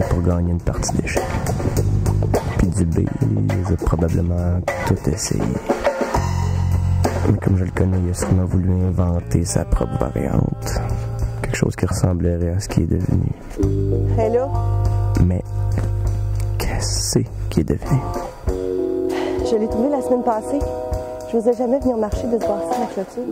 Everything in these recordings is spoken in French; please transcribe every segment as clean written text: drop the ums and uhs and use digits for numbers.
que pour gagner une partie d'échecs. Puis Dubé a probablement tout essayé. Mais comme je le connais, il a sûrement voulu inventer sa propre variante. Quelque chose qui ressemblerait à ce qu'il est devenu. Hello? Mais qu'est-ce qu'il est devenu? Je l'ai trouvé la semaine passée. Je n'osais jamais venir marcher de ce bord-ci à la clôture.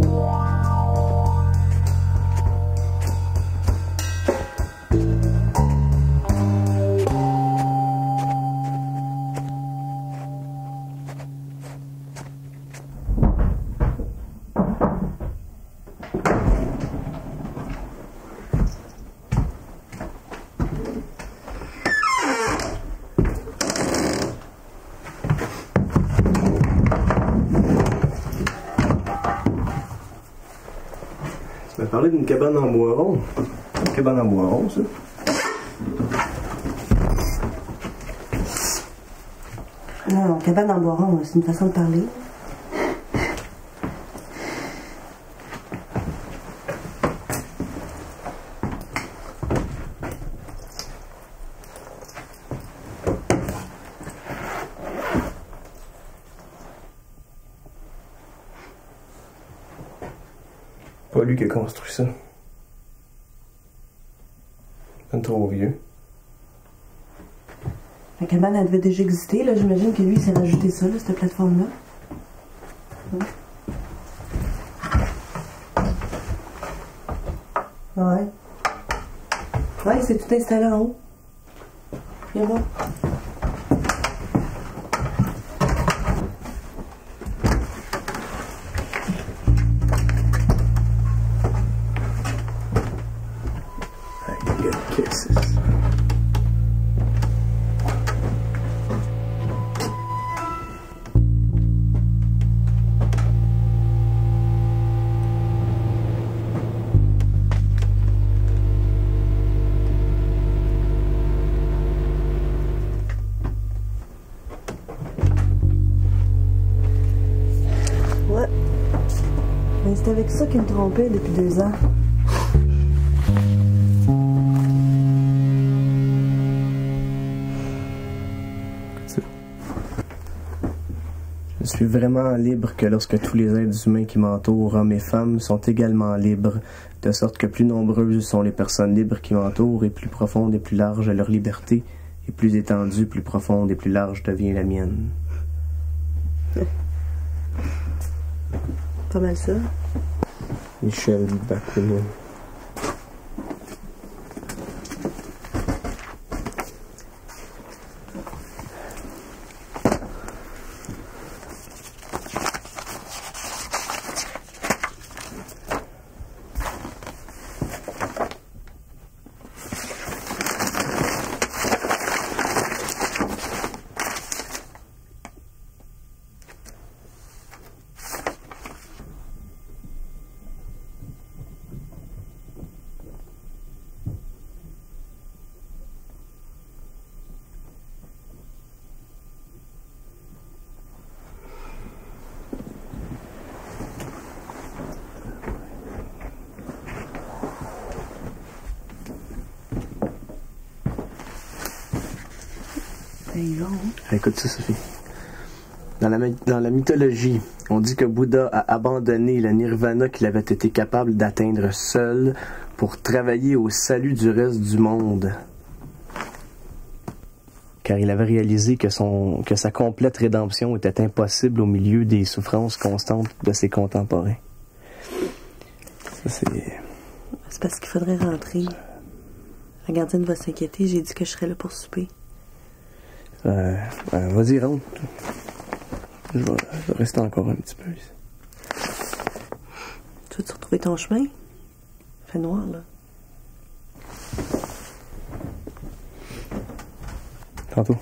Tu m'as parlé d'une cabane en bois rond. Une cabane en bois rond, ça? Non, cabane en bois rond, c'est une façon de parler. Pas lui qui a construit ça. Un trop vieux. La cabane, elle devait déjà exister, là. J'imagine que lui, il s'est rajouté ça, là, cette plateforme-là. Ouais. Ouais, il s'est tout installé en haut. Viens voir. Mais c'est avec ça qu'il me trompait depuis 2 ans. Je suis vraiment libre que lorsque tous les êtres humains qui m'entourent, hommes et femmes, sont également libres, de sorte que plus nombreuses sont les personnes libres qui m'entourent, et plus profonde et plus large est leur liberté, et plus étendue, plus profonde et plus large devient la mienne. Pas mal ça. Michel Bakounine. Écoute ça, Sophie. Dans la mythologie, on dit que Bouddha a abandonné le nirvana qu'il avait été capable d'atteindre seul pour travailler au salut du reste du monde. Car il avait réalisé que sa complète rédemption était impossible au milieu des souffrances constantes de ses contemporains. Ça, c'est parce qu'il faudrait rentrer. La gardienne va s'inquiéter, j'ai dit que je serais là pour souper. Vas-y, rentre. Je vais rester encore un petit peu ici. Tu veux-tu retrouver ton chemin? Il fait noir, là. Tantôt.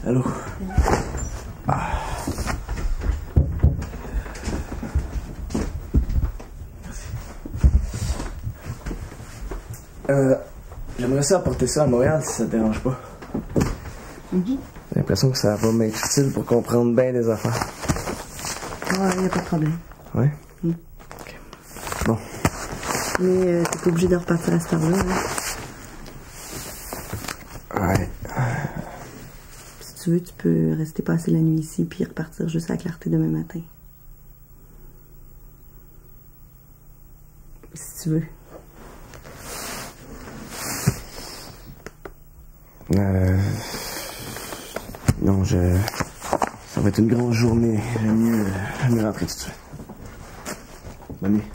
Allô? Merci. J'aimerais ça apporter ça à Montréal si ça te dérange pas. J'ai l'impression que ça va m'être utile pour comprendre bien des affaires. Ouais, y a pas de problème. Ouais? Ok. Bon. Mais t'es pas obligé de repartir à cette heure-là, hein? Ouais. Si tu veux, tu peux rester passer la nuit ici puis repartir juste à la clarté demain matin. Si tu veux. Non, ça va être une grosse journée. J'aime mieux rentrer tout de suite. Bonne nuit.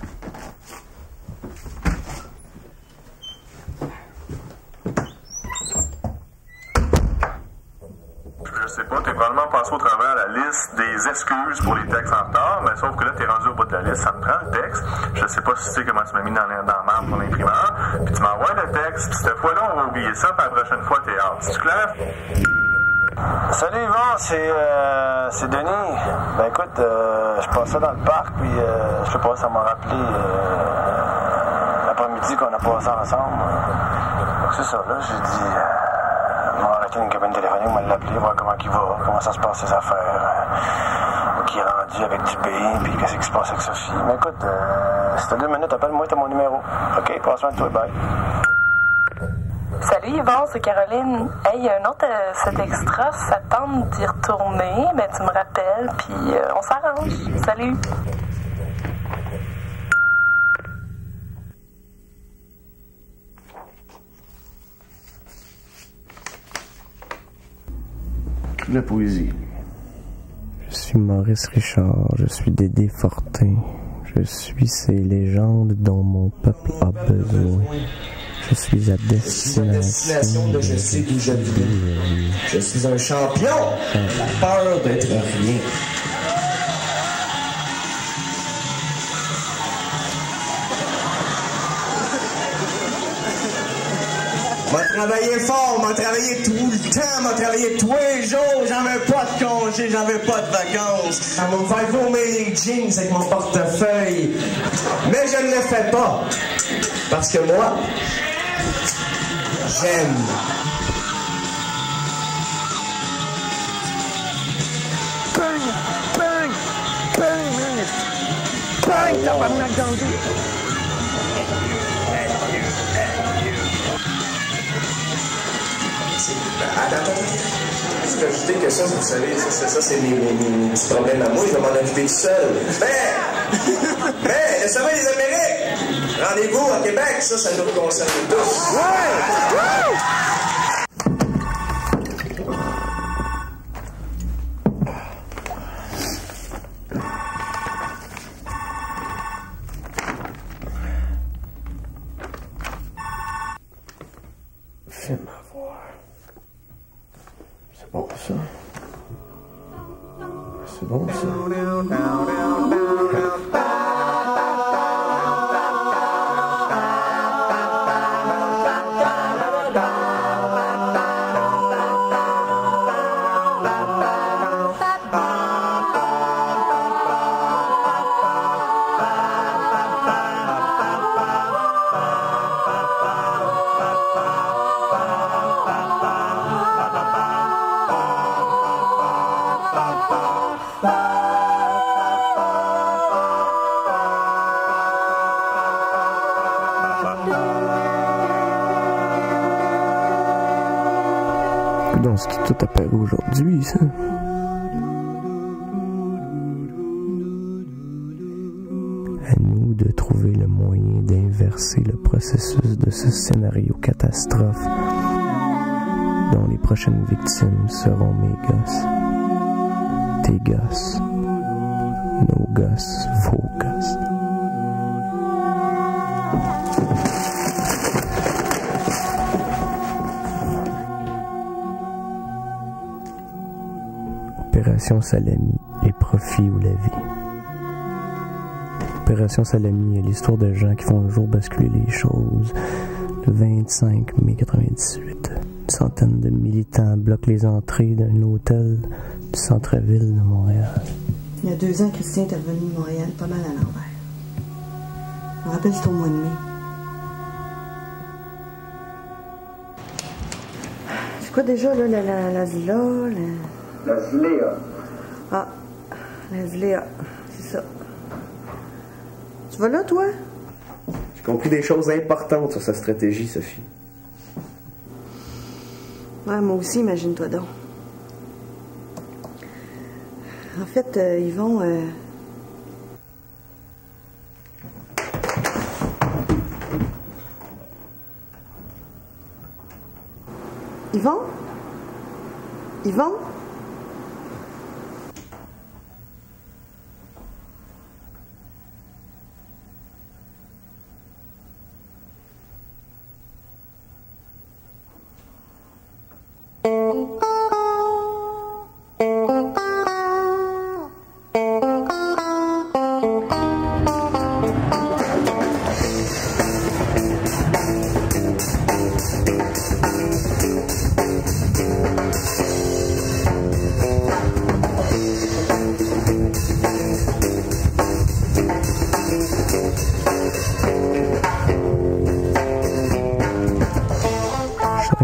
Je sais pas, t'es probablement passé au travers la liste des excuses pour les textes en retard, mais sauf que là, t'es rendu au bout de la liste, ça me prend le texte. Je sais pas si tu sais comment tu m'as mis dans la marde pour l'imprimeur, puis tu m'envoies le texte, puis cette fois-là, on va oublier ça, puis la prochaine fois, t'es hâte. C'est-tu clair? Salut Yvan, c'est Denis. Ben écoute, je passais dans le parc, puis je sais pas, ça m'a rappelé l'après-midi qu'on a passé ensemble. Donc c'est ça, là, j'ai dit... on va arrêter une cabine téléphonique, on va l'appeler, voir comment il va, comment ça se passe ses affaires, qui est rendu avec du B, puis qu'est-ce qui se passe avec Sophie. Mais écoute, si t'as 2 minutes, appelle-moi, t'as mon numéro. OK, passe soin de toi, bye. Salut Yvon, c'est Caroline. Hey, un autre cet extra, si ça tente d'y retourner, ben tu me rappelles, puis on s'arrange. Salut! De la poésie. Je suis Maurice Richard, je suis Dédé Fortin. Je suis ces légendes dont mon peuple a besoin. Je suis à destination de je sais d'où je viens. Je suis un champion, la peur d'être rien. M'a travaillé fort, m'a travaillé tout le temps, m'a travaillé tous les jours, j'avais pas de congé, j'avais pas de vacances. Ça va me faire vomir les jeans avec mon portefeuille. Mais je ne le fais pas. Parce que moi, j'aime. Bang! Bang! Bang! Bang! Tabarnak dans le dos! Attends. Je peux ajouter que ça, vous savez, ça c'est mes petits problèmes à moi, je vais m'en occuper tout seul. Mais, le sommet des Amériques! Rendez-vous à Québec, ça nous concerne tous. Ouais! Fais-moi voir. C'est bon ça. C'est bon ça. Donc, c'est tout apparu aujourd'hui, ça. À nous de trouver le moyen d'inverser le processus de ce scénario catastrophe dont les prochaines victimes seront mes gosses. Tes gosses. Nos gosses. Vos gosses. Opération Salami, les profits ou la vie. Opération Salami est l'histoire de gens qui font un jour basculer les choses. Le 25 mai 98, une centaine de militants bloquent les entrées d'un hôtel du centre-ville de Montréal. Il y a 2 ans, Christian est revenu de Montréal pas mal à l'envers. Je me rappelle, c'était au mois de mai. C'est quoi déjà, là, la Zila? La Zléa. Ah, la Zléa, c'est ça. Tu vas là, toi? J'ai compris des choses importantes sur sa stratégie, Sophie. Ouais, moi aussi, imagine-toi donc. En fait, ils vont... Yvon? Yvon?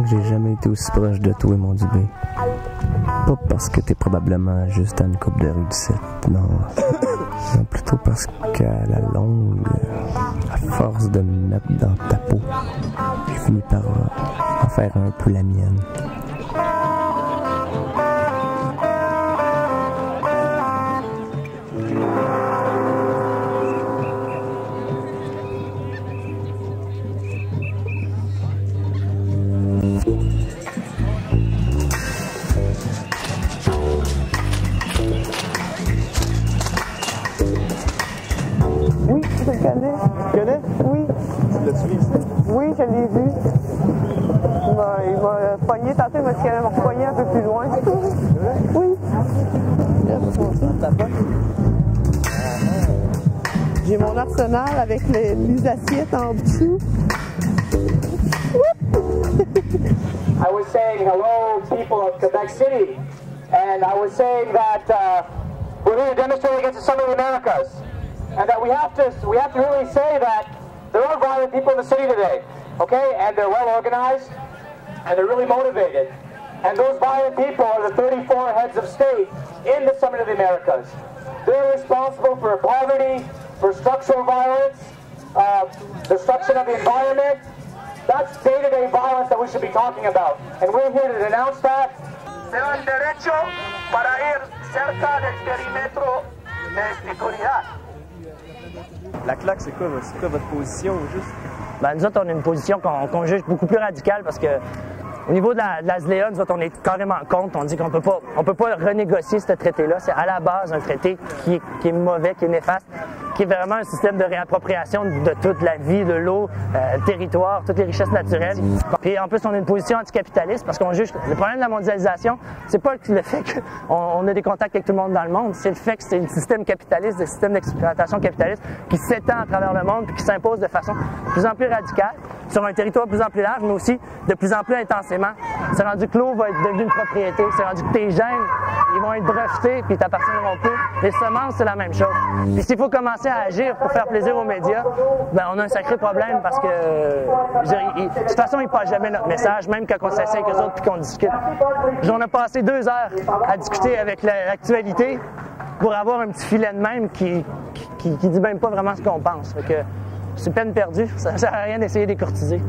J'ai jamais été aussi proche de toi, mon Dubé. Pas parce que t'es probablement juste à une coupe de rue du 7, non. Non, plutôt parce qu'à la longue, à force de me mettre dans ta peau, j'ai fini par en faire un peu la mienne. Oui, je le connais. Tu connais? Oui, Tu l'as-tu vu ici? oui, je l'ai vu. Il m'a pogné tantôt, il m'a dit qu'il allait me repogner un peu plus loin. Oui. J'ai mon arsenal avec les assiettes en dessous. I was saying hello, people of Quebec City, and I was saying that we're here to demonstrate against the Summit of the Americas, and that we have to really say that there are violent people in the city today, okay, and they're well organized, and they're really motivated, and those violent people are the 34 heads of state in the Summit of the Americas. They're responsible for poverty, for structural violence, destruction of the environment. That's day-to-day violence that we should be talking about. And we're here to denounce that. Se dan derecho para ir cerca del perímetro de seguridad. La claque, c'est quoi votre position, juste? Ben, nous autres, on a une position qu'on juge beaucoup plus radicale parce que au niveau de la ZLEA, nous autres, on est carrément contre. On dit qu'on peut pas renégocier ce traité-là. C'est à la base un traité qui est mauvais, qui est néfaste, qui est vraiment un système de réappropriation de toute la vie, de l'eau, le territoire, toutes les richesses naturelles. Puis en plus, on a une position anticapitaliste parce qu'on juge le problème de la mondialisation, c'est pas le fait qu'on a des contacts avec tout le monde dans le monde, c'est le fait que c'est un système capitaliste, un système d'exploitation capitaliste qui s'étend à travers le monde puis qui s'impose de façon de plus en plus radicale sur un territoire de plus en plus large, mais aussi de plus en plus intensément. C'est rendu que l'eau va être devenue une propriété, c'est rendu que tes gènes, ils vont être brevetés puis ils t'appartiendront plus. Les semences, c'est la même chose. Puis s'il faut commencer à agir pour faire plaisir aux médias, ben on a un sacré problème parce que de toute façon, ils passent jamais notre message, même quand on s'assied avec eux autres puis qu'on discute. On a passé 2 heures à discuter avec l'actualité pour avoir un petit filet de même qui dit même pas vraiment ce qu'on pense. Fait que c'est peine perdue, ça sert à rien d'essayer de les courtiser.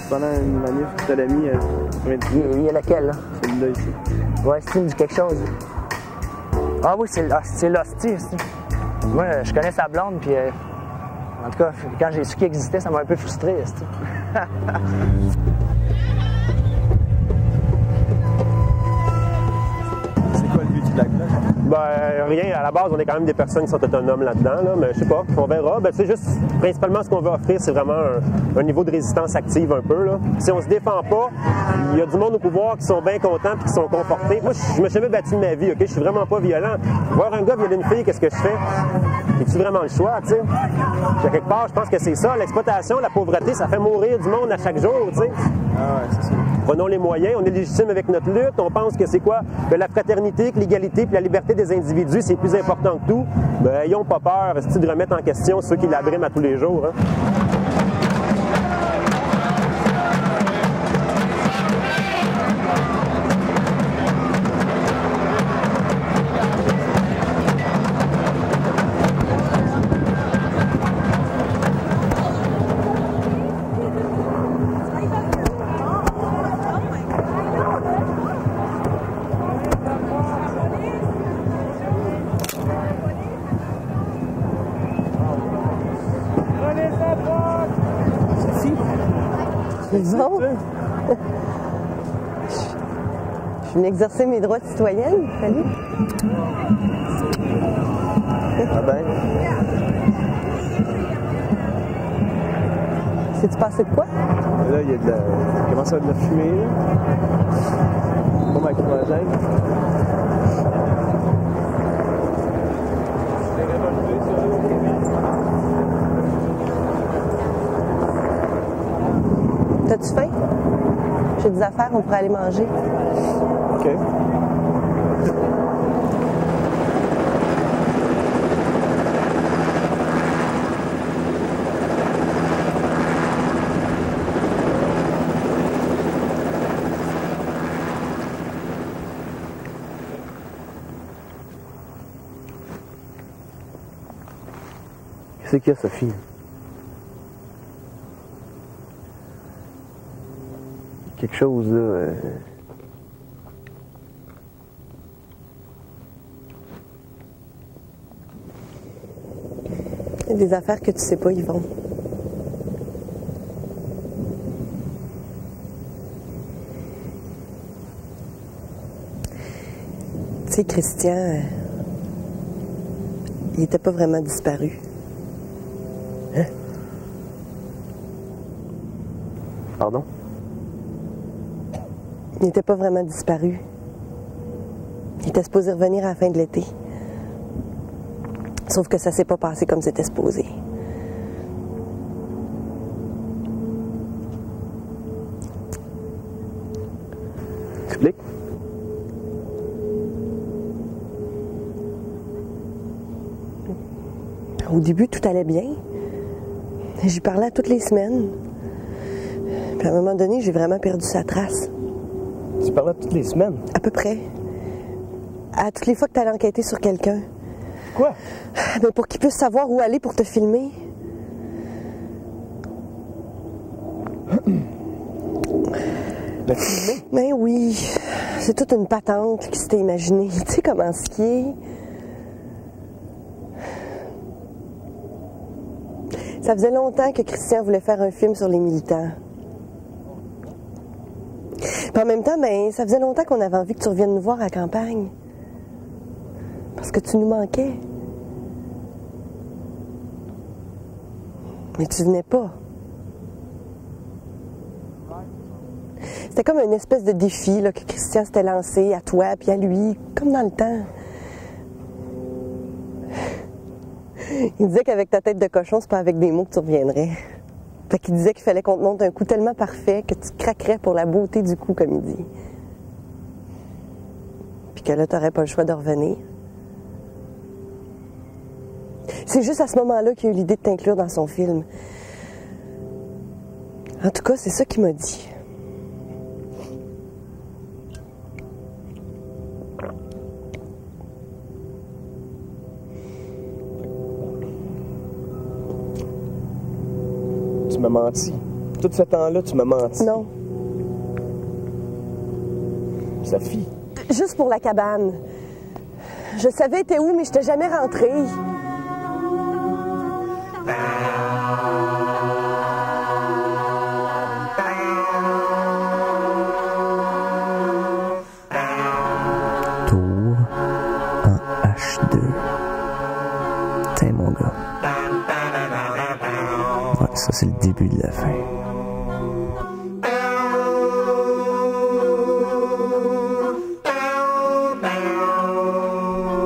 Pendant une manif, tu l'as mis Il y a laquelle, là? Celui-là ici. Ouais, c'est dit quelque chose. Ah oui, c'est l'hostie, ici. Moi, je connais sa blonde, puis en tout cas, quand j'ai su qu'il existait, ça m'a un peu frustré, ici. C'est quoi le but de la claque? Ben, rien. À la base, on est quand même des personnes qui sont autonomes là-dedans, là, mais je sais pas, on verra. Ben, c'est juste, principalement, ce qu'on veut offrir, c'est vraiment un niveau de résistance active un peu, là. Si on se défend pas, il y a du monde au pouvoir qui sont bien contents et qui sont confortés. Moi, je me suis jamais battu de ma vie, OK? Je suis vraiment pas violent. Voir un gars violer une fille, qu'est-ce que je fais? J'ai-tu vraiment le choix, tu sais? À quelque part, je pense que c'est ça. L'exploitation, la pauvreté, ça fait mourir du monde à chaque jour, tu sais. Ah ouais, c'est ça. Prenons les moyens, on est légitime avec notre lutte, on pense que c'est quoi? Que la fraternité, que l'égalité puis la liberté des individus, c'est plus important que tout. Ben, ayons pas peur, de remettre en question ceux qui l'abriment à tous les jours, hein. Bon. Je viens exercer mes droits de citoyenne. Salut. Ah ben. C'est-tu passé de quoi? Là, il y a de la... Il commence à avoir de la fumée, là. Comme lacrymogène. T'as-tu faim? J'ai des affaires, on pourrait aller manger. OK. Qu'est-ce qu'il y a, Sophie? Quelque chose, là... Il y a des affaires que tu sais pas, Yvon. Tu sais, Christian, il était pas vraiment disparu. Hein? Pardon? Il n'était pas vraiment disparu. Il était supposé revenir à la fin de l'été. Sauf que ça s'est pas passé comme c'était supposé. Explique. Au début, tout allait bien. J'y parlais toutes les semaines. Puis à un moment donné, j'ai vraiment perdu sa trace. Tu parlais toutes les semaines? À peu près. À toutes les fois que tu allais enquêter sur quelqu'un. Quoi? Ben pour qu'il puisse savoir où aller pour te filmer. Le filmer? Ben oui. C'est toute une patente qui s'était imaginée. Tu sais comment skier. Ça faisait longtemps que Christian voulait faire un film sur les militants. Puis en même temps, ben, ça faisait longtemps qu'on avait envie que tu reviennes nous voir à la campagne. Parce que tu nous manquais. Mais tu venais pas. C'était comme une espèce de défi là, que Christian s'était lancé à toi puis à lui, comme dans le temps. Il disait qu'avec ta tête de cochon, c'est pas avec des mots que tu reviendrais. Fait qu'il disait qu'il fallait qu'on te montre un coup tellement parfait que tu craquerais pour la beauté du coup, comme il dit. Puis que là, t'aurais pas le choix de revenir. C'est juste à ce moment-là qu'il a eu l'idée de t'inclure dans son film. En tout cas, c'est ça qu'il m'a dit. Tu m'as menti. Tout ce temps-là, tu m'as menti. Non. Sophie. Juste pour la cabane. Je savais t'es où, mais je t'ai jamais rentrée. Tour en H2. Tiens, mon gars. Ouais, ça, c'est le début de la fin.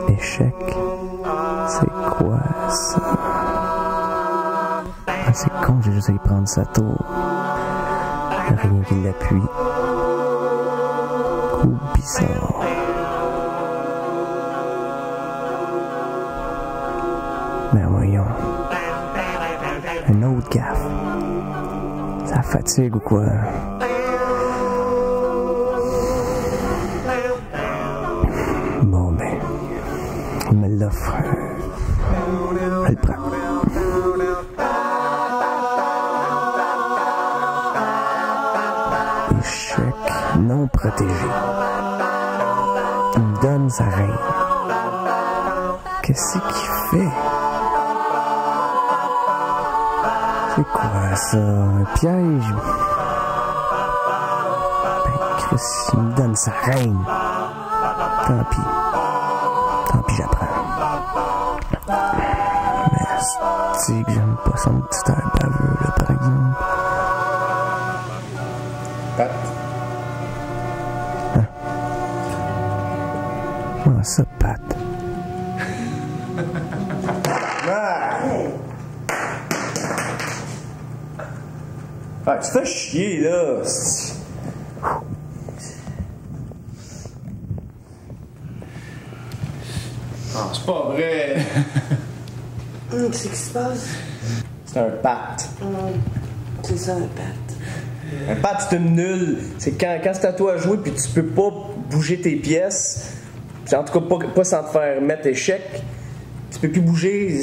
Échec. C'est quoi, ça? Ah, c'est con, j'ai juste à y prendre sa tour. Rien qui l'appuie. Coup bizarre. Ben voyons. Un autre gaffe. Ça fatigue ou quoi? Bon ben, il me l'offre. Elle prend. Échec non protégé. Il me donne sa reine. Qu'est-ce qu'il fait? C'est quoi ça? Un piège? Chris, il me donne sa reine. Tant pis, j'apprends. Mais c'est que j'aime pas son petit air baveux, là, par exemple. Pat. Hein? Comment ça, Pat? Ah, tu fais chier, là. Ah, c'est pas vrai. Qu'est-ce qui se passe? C'est un pat. C'est ça, un pat. Un pat, c'est une nulle. C'est quand c'est à toi à jouer puis tu peux pas bouger tes pièces. En tout cas, pas sans te faire mettre échec. Tu peux plus bouger.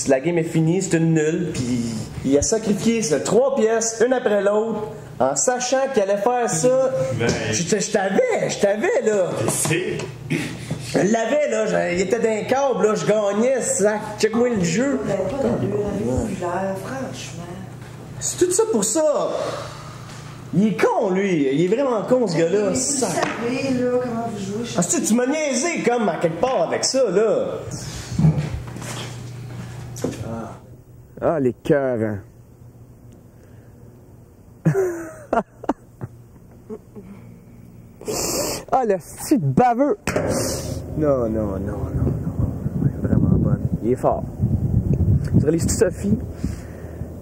La game est finie, c'est une nulle. Puis il a sacrifié 3 pièces, une après l'autre, en sachant qu'il allait faire ça. Ben, je t'avais, là. Je l'avais, là. Il était d'un câble, là. Je gagnais, sac. Check-moi le jeu. Ben, pas d'allure, franchement. C'est tout ça pour ça. Il est con, lui. Il est vraiment con, ce gars-là. Vous savez, là, comment vous jouez. Ah, tu m'as niaisé, comme, à quelque part, avec ça, là. Ah, les cœurs, hein. Ah, le petit baveux! Non. Il est vraiment bonne. Il est fort. Tu réalises-tu, Sophie?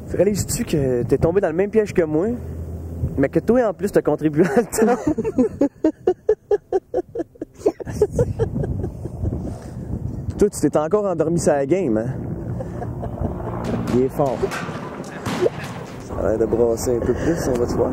Tu réalises-tu que t'es tombé dans le même piège que moi, mais que toi, en plus, t'as contribué à le temps? Toi, tu t'es encore endormi sur la game, hein? Il est fort. Ça a l'air de brasser un peu plus, on va te voir.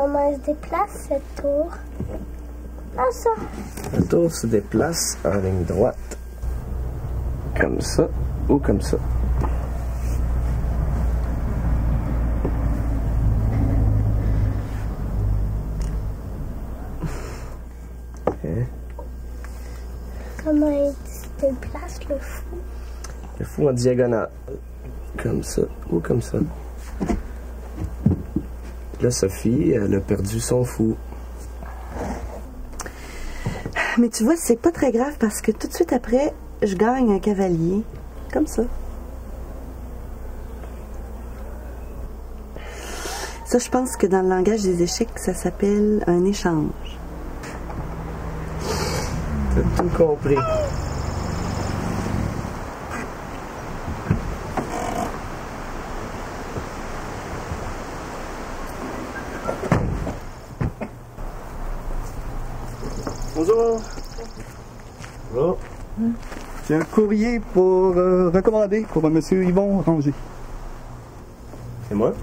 Comment elle se déplace cette tour? Ah ça. La tour se déplace en ligne droite. Comme ça ou comme ça. Okay. Comment il se déplace le fou? Le fou en diagonale. Comme ça ou comme ça. Là, Sophie, elle a perdu son fou. Mais tu vois, c'est pas très grave parce que tout de suite après, je gagne un cavalier. Comme ça. Ça, je pense que dans le langage des échecs, ça s'appelle un échange. T'as tout compris. Bonjour. Bonjour. J'ai un courrier pour recommander pour un monsieur Yvon Ranger. C'est moi?